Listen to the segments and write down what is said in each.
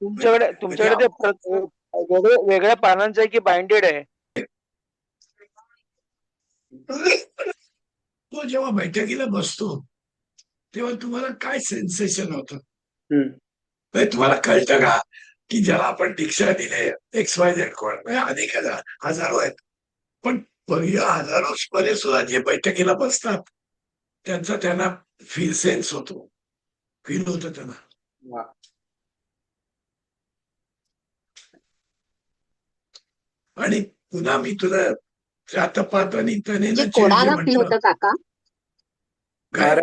तुमच्याकडे म्हणजे ते वेगळ्या पानांचं आहे की बाइंडेड आहे? तो जेव्हा बैठकीला बसतो तेव्हा तुम्हाला काय सेन्सेशन होतं? तुम्हाला कळतं का की ज्याला आपण दीक्षा दिले XYZ कोण म्हणजे अनेक हजारो आहेत, पण या हजारो मध्ये सुद्धा जे बैठकीला बसतात त्यांचा त्यांना सेन्स होतो, फील होतं त्यांना. आणि पुन्हा मी तुला आता पाहतो आणि म्हणजे तनेनं जे कोणाला फील म्हटलं होतं काका? काय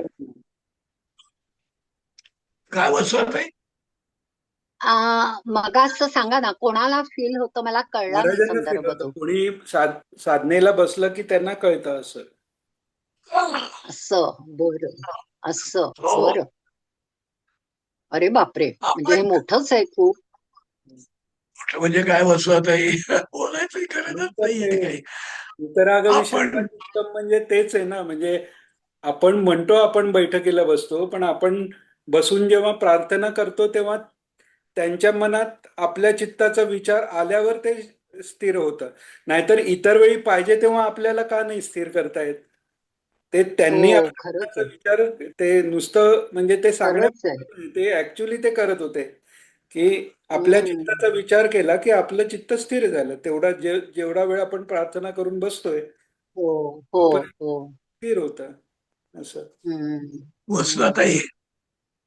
काय वसवत आहे मगाच सांगा ना, कोणाला फील होतं, मला कळला नाही महाराजांना फील संदर्भ होतं. तो. कोणी साधनेला बसलं की त्यांना कळतं असं. असं बरं, असं हो. बरं. अरे बापरे, म्हणजे हे आपण मोठंच आहे खूप. म्हणजे काय वसवत आहे बोलायचं गरजच नाहीये काही. वितराग आपण उत्तम म्हणजे तेच आहे ना. म्हणजे आपण म्हणतो आपण बैठकीला बसतो, पण आपण बसून जेव्हा प्रार्थना करतो तेव्हा त्यांच्या मनात आपल्या चित्ताचा विचार आल्यावर ते स्थिर होतं. नाहीतर इतर वेळी पाहिजे तेव्हा आपल्याला का नाही स्थिर करता येत? ते त्यांनी हो, खरंच आपल्याचा आहे, विचार ते नुसतं म्हणजे ते खरंच आहे. सांगण्यात ते ऍक्च्युली ते करत होते की आपल्या हम्म. चित्ताचा विचार केला की आपलं चित्त स्थिर झालं. तेवढा जेवढा वेळ आपण प्रार्थना करून बसतोय हो हो तोपर्यंत हो. स्थिर होतं असं. हम्म. वसवत आहे.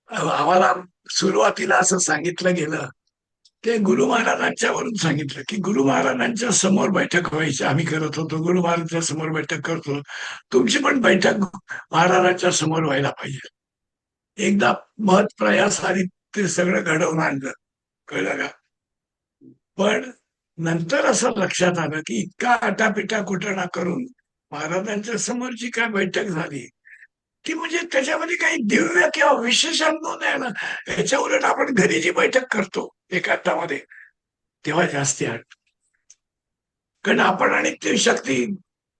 आम्हाला सुरुवातीला असं सांगितलं गेलं ते गुरु महाराजांच्या वरून सांगितलं की गुरु महाराजांच्या समोर बैठक व्हायची. आम्ही करत होतो, गुरु महाराजांच्या समोर बैठक करतो, तुमची पण बैठक महाराजांच्या समोर व्हायला पाहिजे. एकदा मत प्रयास आणि ते सगळं घडवून आणलं, कळलं का? पण नंतर असं लक्षात आलं की इतका आटापिटा कुटाणा करून महाराजांच्या समोर जी काय बैठक झाली की म्हणजे त्याच्यामध्ये काही दिव्य किंवा विशेष अनुभव नाही ना. याच्या उलट आपण घरी जी बैठक करतो एकांतामध्ये तेव्हा जास्ती आठ, कारण आपण आणि ती शक्ती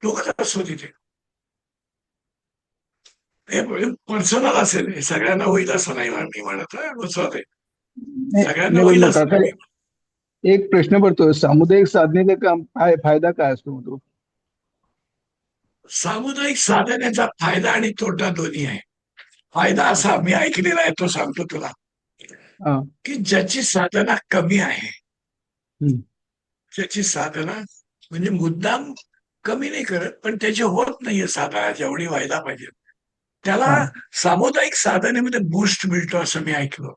दोघच असतो तिथे. हे पर्सनल असेल, हे सगळ्यांना होईल असं नाही मी म्हणत आहे. सगळ्यांना नाही, होईल पण असं काका नाही. एक प्रश्न पडतो, सामुदायिक साधनेचा काय फायदा काय असतो तो? सामुदायिक साधनेचा फायदा आणि तोटा दोन्ही आहे. फायदा असा मी ऐकलेला आहे, तो सांगतो तुला, हा. की ज्याची साधना कमी आहे, हम्म. ज्याची साधना म्हणजे मुद्दाम कमी नाही करत, पण त्याची होत नाहीये साधना जेवढी व्हायला पाहिजे, त्याला हा. सामुदायिक साधनेमध्ये बूस्ट मिळतो असं मी ऐकलं.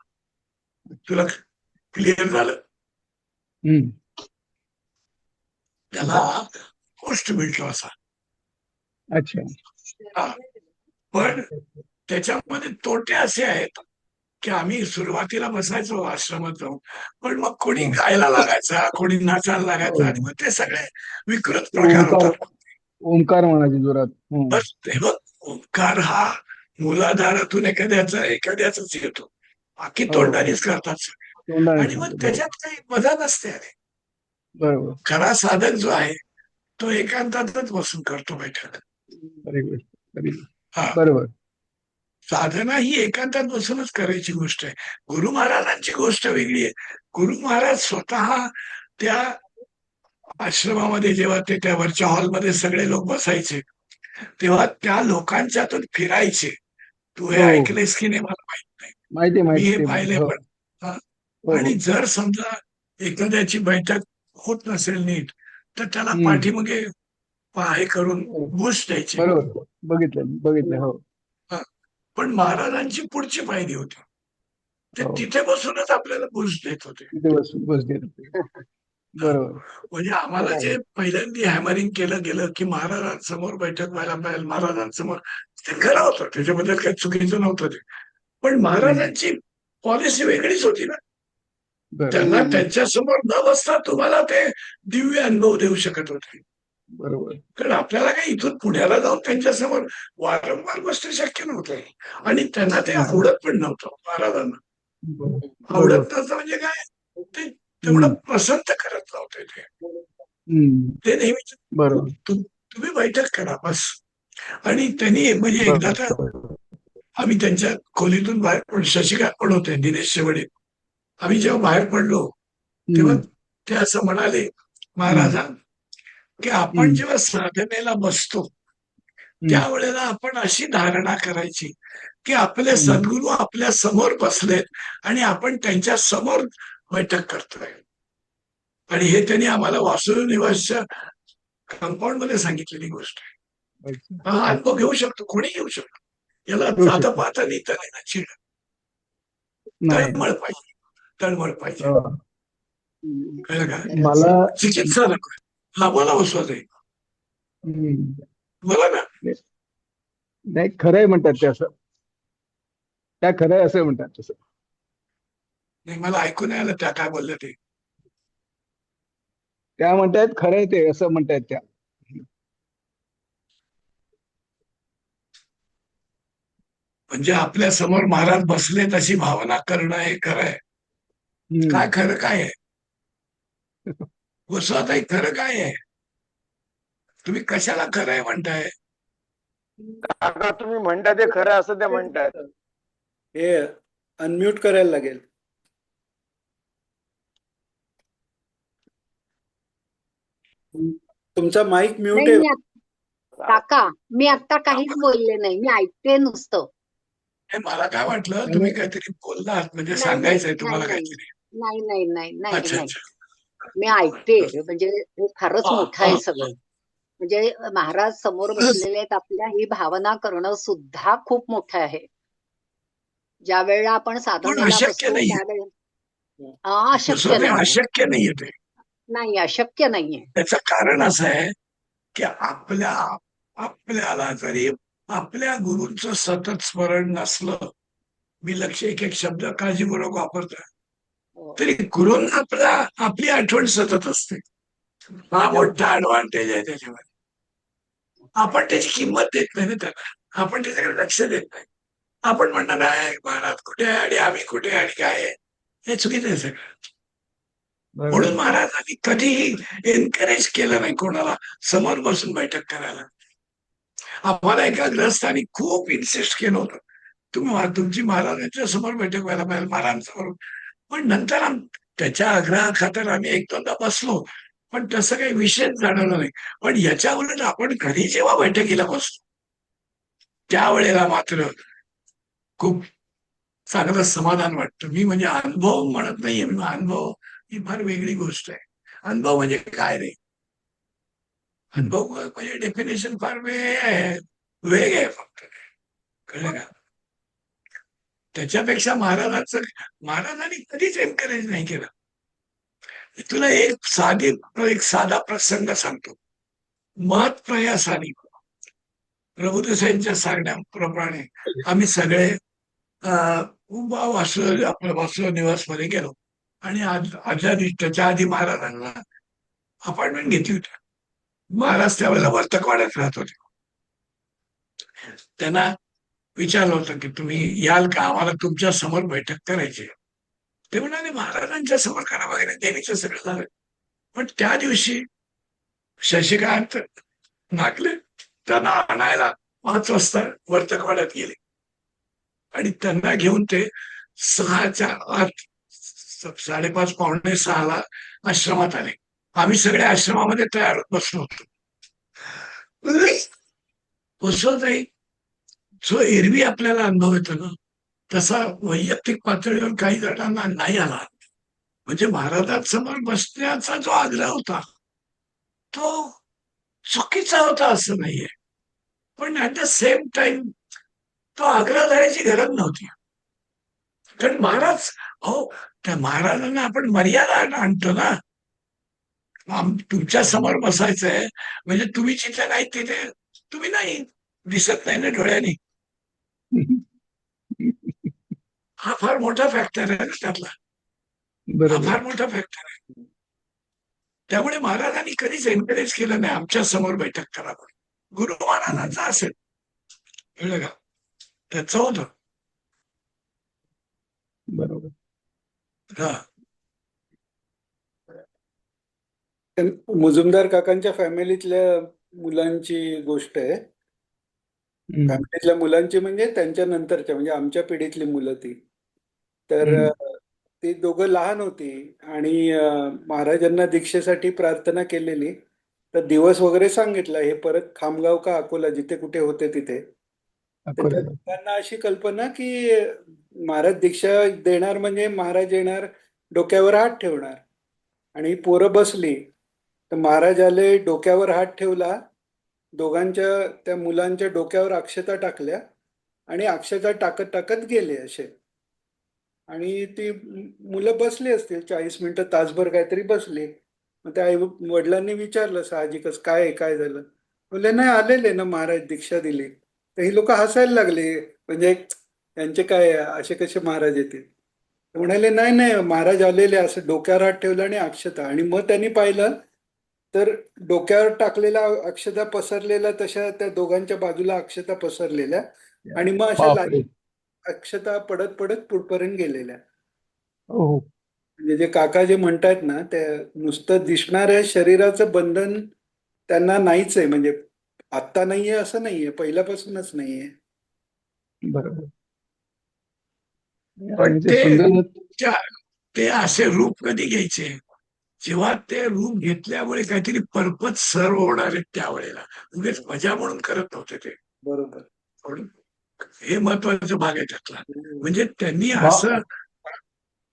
तुला क्लिअर झालं? हम्म. त्याला बूस्ट मिळतो असा. अच्छा. हा. पण त्याच्यामध्ये तोटे असे आहेत की आम्ही सुरुवातीला बसायचो आश्रमात जाऊन, पण मग कोणी हा. गायला लागायचा, कोणी नाचायला लागायचं, हो. आणि मग ते सगळे विकृत ते प्रकार ओंकार होतात. ओंकार म्हणायचे जोरात. हम्म. बस ते बघ, ओंकार हा मूलाधारातून एखाद्याच येतो, बाकी हो. तोंडानेच करतात सगळे. तोंडाने आणि मग सांगतो, बरोबर. त्याच्यात काही मजा नसते. अरे बरोबर. खरा साधक जो आहे तो एकांतातच बसून करतो बैठक. खरी गोष्ट, खरी गोष्ट. हा, बरोबर. साधना ही एकांतात बसूनच करायची गोष्ट आहे. गुरु महाराजांची गोष्ट वेगळी आहे. गुरु महाराज स्वतः त्या आश्रमामध्ये जेव्हा ते त्या वरच्या हॉलमध्ये सगळे लोक बसायचे तेव्हा त्या लोकांच्यातून फिरायचे. तू हे हो, ऐकलेस की नाही मला माहित नाही, माहिती आहे, मी माहिती हे आहे, माहिती पाहिलंय आहे. हो पण. हा. हो आणि हो. जर समजा एखाद्याची बैठक होत नसेल नीट, तर त्याला हम्म. पाठीमागे हे करून बूस्ट द्यायचे. बरोबर, बघितलं बघितलं. हो हा. पण महाराजांची पुढची पायरी होती, ते हो. तिथे बसूनच आपल्याला बूस्ट देत होते. तिथे बस देत होते. बरोबर. म्हणजे आम्हाला जे पहिल्यांदा हॅमरिंग केलं गेलं की महाराजांसमोर बैठक व्हायला पाहिजे, महाराजांसमोर, ते खरं होतं, त्याच्याबद्दल काही चुकीचं नव्हतं ते. पण महाराजांची पॉलिसी वेगळीच होती ना. बरोबर. त्यांना त्यांच्यासमोर न बसता तुम्हाला ते दिव्य अनुभव देऊ शकत होते. बरोबर. कारण आपल्याला काही इथून पुण्याला जाऊन त्यांच्यासमोर वारंवार बसणं शक्य नव्हतं, आणि त्यांना ते आवडत पण नव्हतं. महाराजांना बरोबर. आवडत नव्हतं म्हणजे काय, ते तेवढं हम्म. पसंत करत नव्हते ते. हम्म. ते नेहमीच बरोबर. तुम्ही बैठक करा बस. आणि त्यांनी म्हणजे एकदा तर बरोबर. आम्ही त्यांच्या खोलीतून बाहेर, पण शशिकांत पण होते, दिनेश शेवडे, आम्ही जेव्हा बाहेर पडलो तेव्हा हम्म, ते असं म्हणाले महाराजा की आपण हम्म, जेव्हा साधनेला बसतो हम्म, त्यावेळेला आपण अशी धारणा करायची की आपले हम्म. सद्गुरू आपल्या समोर बसलेत आणि आपण त्यांच्या समोर बैठक करतोय. आणि हे त्यांनी आम्हाला वासुदेव निवासच्या कंपाऊंड मध्ये सांगितलेली गोष्ट आहे. अच्छा. हा अनुभव घेऊ शकतो, कोणी घेऊ शकतो. याला घेऊ जाता शकतो. पाहता लिहिता नाही ना चिड. नाही. तळमळ पाहिजे, तळमळ पाहिजे. हो. हम्म. कळलं का? खरंच मला आहे. चिकित्सा नको. हा मला विश्वास आहे. हम्म, मला ना नाही खरंय म्हणतात ते असं. त्या खरंय असं म्हणतात तसं. नाही, मला ऐकून नाही आलं त्या काय बोलल्या ते. त्या म्हणतायत खरंय ते असं म्हणतायत त्या. म्हणजे आपल्या समोर महाराज बसलेत अशी भावना करणं हे खरं आहे. हम्म. काय खरं काय आहे? वसुताई खरं काय आहे? तुम्ही कशाला खरं आहे म्हणताय? काका तुम्ही म्हणता ते खरं असं ते म्हणतात. हे अनम्यूट करायला लागेल. तुमचा माईक म्यूट नाही आहे. काका मी आता काहीच बोलले नाही, मी ऐकते नुसतं. हे मला काय वाटलं तुम्ही काहीतरी बोललात म्हणजे नाही सांगायचंय नाही तुम्हाला नाही काहीतरी. नाही नाही नाही नाही अच्छा नाही अच्छा. मी ऐकते. म्हणजे हे फारच मोठं आहे सगळं. म्हणजे महाराज समोर बसलेले आहेत आपल्या, ही भावना करणं सुद्धा खूप मोठं आहे. ज्या वेळेला आपण पण साधनेला अशक्य बसतो नाहीये. त्यावेळेला अशक्य वसुताई नाहीये. अशक्य नाहीये ते. नाही अशक्य नाहीये. त्याचं कारण असं आहे की आपल्याला जरी आपल्या गुरूंचं सतत स्मरण नसलं, मी लक्ष एक एक शब्द काळजीपूर्वक वापरतोय, हो. तरी गुरूंना आपली आठवण सतत असते. हा मोठा ऍडव्हान्टेज आहे त्याच्यामध्ये. आपण त्याची किंमत देत नाही ना त्याला. आपण त्याच्याकडे लक्ष देत नाही. आपण म्हणणार आहे महाराज कुठे आहे आणि आम्ही कुठे आहे आणि काय आहे, हे चुकीचं आहे सगळं. म्हणून बरोबर. महाराजांनी कधीही एनकरेज केलं नाही कोणाला समोर बसून बैठक करायला. आम्हाला एका ग्रस्तानी खूप इन्सिस्ट केलं होतं, तुमची महाराजांच्या समोर बैठक व्हायला पाहिजे महाराजांसमोर. पण नंतर त्याच्या आग्रहाखातर आम्ही एक दोनदा बसलो, पण तसं काही विशेष जाणवलं नाही. पण याच्या उलट आपण घरी जेव्हा बैठकीला बसतो त्यावेळेला मात्र खूप चांगलं समाधान वाटतं. मी म्हणजे अनुभव म्हणत नाहीये, मी अनुभव ही फार वेगळी गोष्ट आहे. अनुभव म्हणजे काय रे? अनुभव म्हणजे डेफिनेशन फार वेग आहे फक्त. कळलं का? त्याच्यापेक्षा महाराजांनी कधीच एनकरेज नाही केलं. तुला एक साधा प्रसंग सांगतो. महत् प्रयासाने प्रभुदेसाईंच्या सांगण्याप्रमाणे आम्ही सगळे आपल्या वासुदेव निवासमध्ये गेलो आणि आदल्या दिवशी त्याच्या आधी महाराजांना अपॉइंटमेंट घेतली होती. महाराज त्यावेळेला वर्तकवाड्यात राहत होते. त्यांना विचारलं होतं की तुम्ही याल का, आम्हाला तुमच्या समोर बैठक करायची. ते म्हणाले महाराजांच्या समोर करा वगैरे, देवीचं सगळं झालं. पण त्या दिवशी शशिकांत नागले त्यांना आणायला 5 वाजता वर्तकवाड्यात गेले आणि त्यांना घेऊन ते 6च्या आत 5:30 पावणे 6ला आश्रमात आले. आम्ही सगळे आश्रमामध्ये तयार बसलो होतो. वसुताई, जो एरवी आपल्याला अनुभव येतो ना, तसा वैयक्तिक पातळीवर काही जणांना नाही आला. म्हणजे महाराजांसमोर बसण्याचा जो आग्रह होता तो चुकीचा होता असं नाहीये, पण ऍट द सेम टाइम तो आग्रह धरायची गरज नव्हती. कारण त्या महाराजांना आपण मर्यादा आणतो ना. तुमच्या समोर बसायचंय म्हणजे तुम्ही जिथे नाही तिथे तुम्ही नाही दिसत नाही ना डोळ्याने. हा फार मोठा फॅक्टर आहे ना त्यातला. हा बरोबर. फार मोठा फॅक्टर आहे. त्यामुळे महाराजांनी कधीच एनकरेज केलं नाही आमच्या समोर बैठक करा. गुरु महाराजांचा असेल, कळलं का? त्याचं होतं. बरोबर. हा. मुजुमदार काकांच्या फॅमिलीतल्या मुलांची गोष्ट आहे. हम्म, फॅमिलीतल्या मुलांची म्हणजे त्यांच्या नंतरच्या, म्हणजे आमच्या पिढीतली मुलं ती. तर हम्म, ती दोघं लहान होती आणि महाराजांना दीक्षेसाठी प्रार्थना केलेली. तर दिवस वगैरे सांगितला, हे परत खामगाव का अकोला जिथे कुठे होते तिथे. तर त्या अकोला. लोकांना अशी कल्पना की महाराज दीक्षा देणार म्हणजे महाराज येणार, डोक्यावर हात ठेवणार आणि ही पोरं बसली. तर महाराज आले, डोक्यावर हात ठेवला, दोघांच्या त्या मुलांच्या डोक्यावर अक्षता टाकल्या आणि अक्षता टाकत टाकत गेले असे. आणि ती मुलं बसली असतील 40 मिनिटं, तासभर काहीतरी बसली. मग त्या आई वडिलांनी विचारलं साहजिकच, काय आहे, काय झालं? बोलले, नाही आलेले ना महाराज, दीक्षा दिली. तर ही लोक हसायला लागली, म्हणजे त्यांचे काय असे कसे महाराज येतील. ते म्हणाले, नाही नाही महाराज आलेले, असं डोक्यावर हात ठेवला आणि अक्षता. आणि मग त्यांनी पाहिलं तर डोक्यावर टाकलेला अक्षता पसरलेला, तशा त्या दोघांच्या बाजूला अक्षता पसरलेल्या आणि मग अशा बापरे. अक्षता पडत पडत पुढपर्यंत गेलेल्या. हो. म्हणजे जे काका जे म्हणतायत ना, ते नुसतं दिसणाऱ्या शरीराचं बंधन त्यांना नाहीच आहे. म्हणजे आत्ता नाहीये असं नाहीये, पहिल्यापासूनच नाहीये. बरोबर. पण आणि ते ते सुंदर. ते असे रूप कधी घ्यायचे जेव्हा ते रूप घेतल्यामुळे काहीतरी पर्पज सर्व होणार आहे त्यावेळेला. उगेच मजा म्हणून करत नव्हते ते. बरोबर. पण हे महत्वाचा भाग आहे त्यातला. म्हणजे त्यांनी भा- असं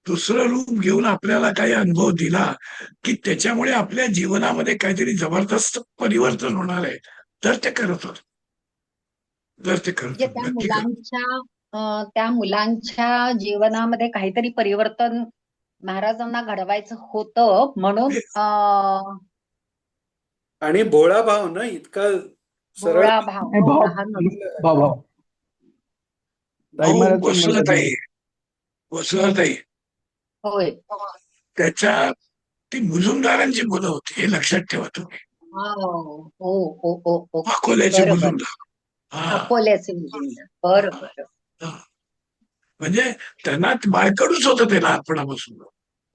दुसरं रूप घेऊन आपल्याला काही अनुभव दिला की त्याच्यामुळे आपल्या जीवनामध्ये काहीतरी जबरदस्त परिवर्तन होणार आहे. तर ते करत होते. तर ते करत म्हणजे होते, नक्की करत. त्या मुलांच्या जीवनामध्ये काहीतरी परिवर्तन महाराजांना घडवायचं होतं म्हणून आणि भोळा भाव ना, इतका सरळ. भोळा भाव नाही, भाव लहान भाव भाव ताई भाऊ महाराज पण म्हणतात ना. वसुधाताई होय. त्याच्या ती मुजुमदारांची मुलं होती, हे लक्षात ठेवा तुम्ही. हो हो हो हो. अकोल्याचे बरोबर. मुजुमदार. हा, अकोल्याचे मुलींना. बरं बरं. हा. म्हणजे त्यांना बाळकडूच होतं ते लहानपणापासून.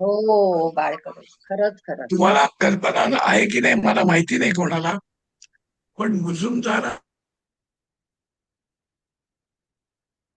हो बाळकडू. खरंच खरंच. तुम्हाला कल्पना आहे की नाही मला माहिती नाही कोणाला, पण मुजुमदार